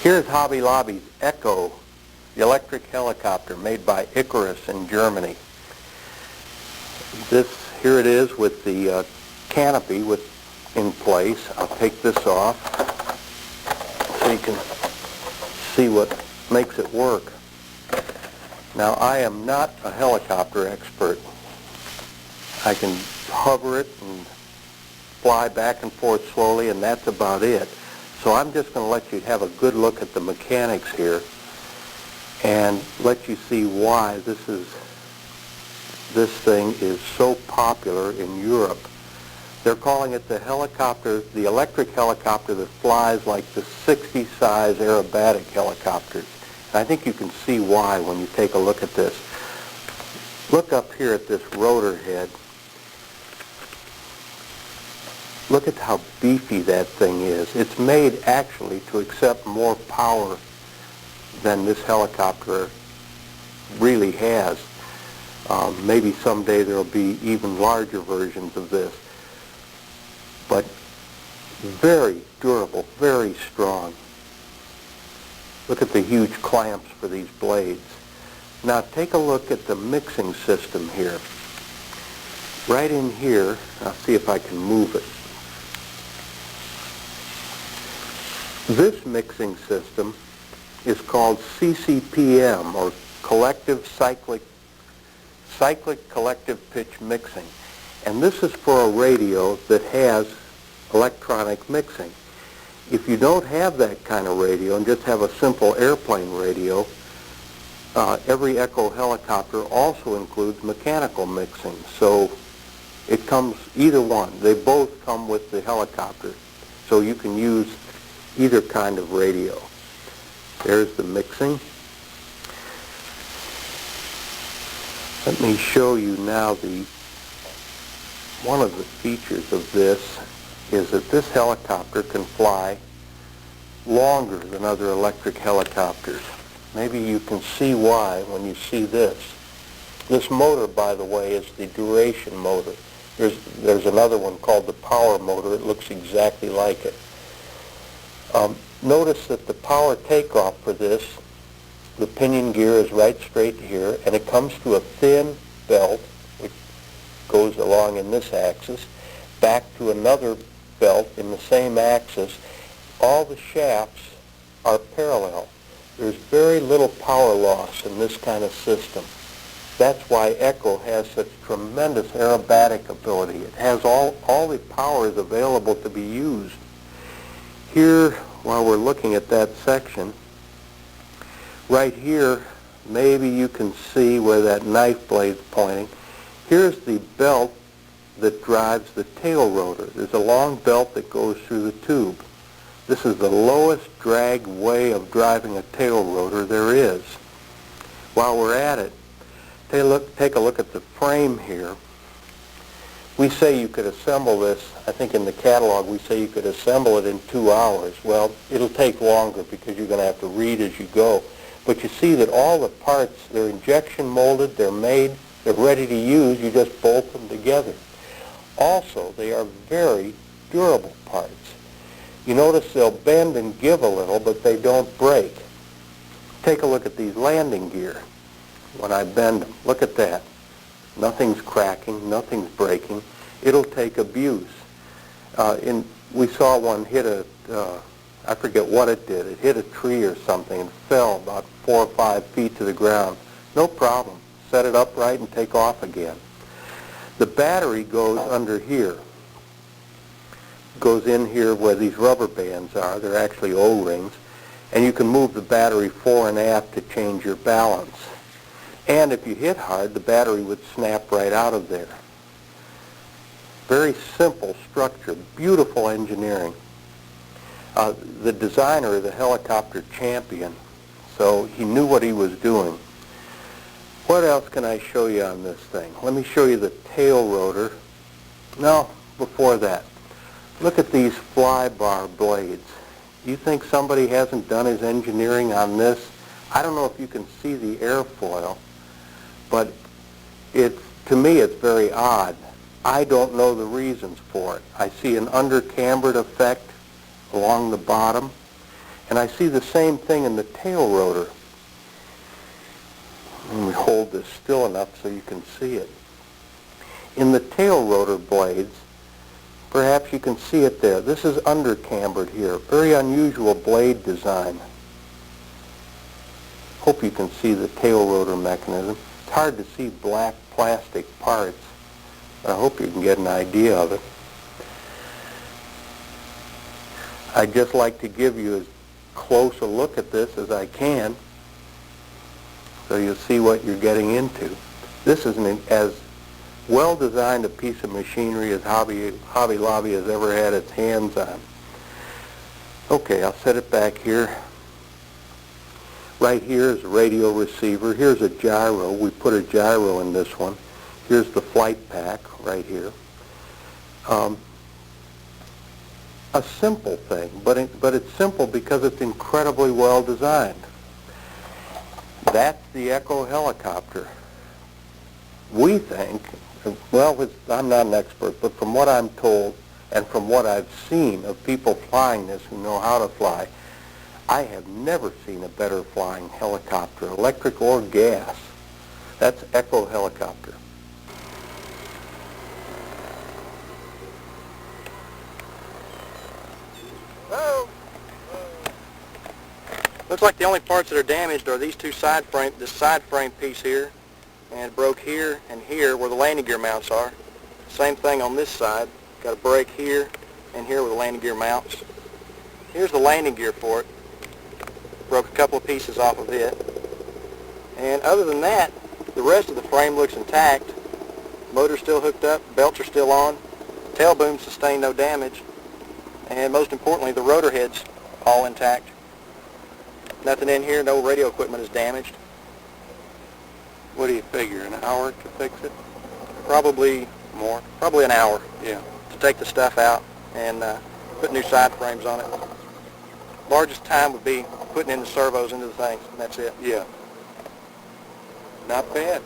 Here's Hobby Lobby's Eco, the electric helicopter made by Ikarus in Germany. Here it is with the canopy in place. I'll take this off so you can see what makes it work. Now, I am not a helicopter expert. I can hover it and fly back and forth slowly, and that's about it. So I'm just going to let you have a good look at the mechanics here and let you see why this thing is so popular in Europe. They're calling it the electric helicopter that flies like the 60-size aerobatic helicopters. And I think you can see why when you take a look at this. Look up here at this rotor head. Look at how beefy that thing is. It's made actually to accept more power than this helicopter really has. Maybe someday there will be even larger versions of this. But very durable, very strong. Look at the huge clamps for these blades. Now take a look at the mixing system here. Right in here, I'll see if I can move it. This mixing system is called CCPM, or cyclic collective pitch mixing. And this is for a radio that has electronic mixing. If you don't have that kind of radio and just have a simple airplane radio, every Eco helicopter also includes mechanical mixing. So it comes either one. They both come with the helicopter. So you can use either kind of radio. There's the mixing. Let me show you now one of the features of this is that this helicopter can fly longer than other electric helicopters. Maybe you can see why when you see this. This motor, by the way, is the duration motor. There's another one called the power motor. It looks exactly like it. Notice that the power takeoff for this, the pinion gear is right straight here, and it comes to a thin belt, which goes along in this axis, back to another belt in the same axis. All the shafts are parallel. There's very little power loss in this kind of system. That's why Eco has such tremendous aerobatic ability. It has all the power is available to be used. Here, while we're looking at that section, right here, maybe you can see where that knife blade's pointing. Here's the belt that drives the tail rotor. There's a long belt that goes through the tube. This is the lowest drag way of driving a tail rotor there is. While we're at it, take a look at the frame here. We say you could assemble this, I think in the catalog we say you could assemble it in 2 hours. Well, it'll take longer because you're going to have to read as you go. But you see that all the parts, they're injection molded, they're made, they're ready to use, you just bolt them together. Also, they are very durable parts. You notice they'll bend and give a little, but they don't break. Take a look at these landing gear. When I bend them, look at that. Nothing's cracking, nothing's breaking. It'll take abuse. We saw one hit I forget what it did. It hit a tree or something and fell about 4 or 5 feet to the ground. No problem. Set it upright and take off again. The battery goes under here. Goes in here where these rubber bands are. They're actually O-rings. And you can move the battery fore and aft to change your balance. And if you hit hard, the battery would snap right out of there. Very simple structure, beautiful engineering. The designer is a helicopter champion, so he knew what he was doing. What else can I show you on this thing? Let me show you the tail rotor. No, before that, look at these fly bar blades. You think somebody hasn't done his engineering on this? I don't know if you can see the airfoil, but to me it's very odd. I don't know the reasons for it. I see an undercambered effect along the bottom, And I see the same thing in the tail rotor. Let me hold this still enough so you can see it. In the tail rotor blades, perhaps you can see it there. This is undercambered here. Very unusual blade design. Hope you can see the tail rotor mechanism. It's hard to see black plastic parts, but I hope you can get an idea of it. I'd just like to give you as close a look at this as I can so you'll see what you're getting into. This is as well-designed a piece of machinery as Hobby Lobby has ever had its hands on. Okay, I'll set it back here. Right here is a radio receiver. Here's a gyro. We put a gyro in this one. Here's the flight pack right here. A simple thing, but it's simple because it's incredibly well designed. That's the Eco helicopter. We think, well, I'm not an expert, but from what I'm told and from what I've seen of people flying this who know how to fly, I have never seen a better flying helicopter, electric or gas. That's Eco helicopter. Looks like the only parts that are damaged are these two this side frame piece here, and it broke here and here where the landing gear mounts are. Same thing on this side. Got a break here and here where the landing gear mounts. Here's the landing gear for it. Broke a couple of pieces off of it. And other than that, the rest of the frame looks intact. Motor's still hooked up, belts are still on, tail boom sustained no damage, and most importantly, the rotor head's all intact. Nothing in here, no radio equipment is damaged. What do you figure, an hour to fix it? Probably more. Probably an hour, yeah, to take the stuff out and put new side frames on it. Largest time would be putting in the servos into the things, and that's it. Yeah. Not bad.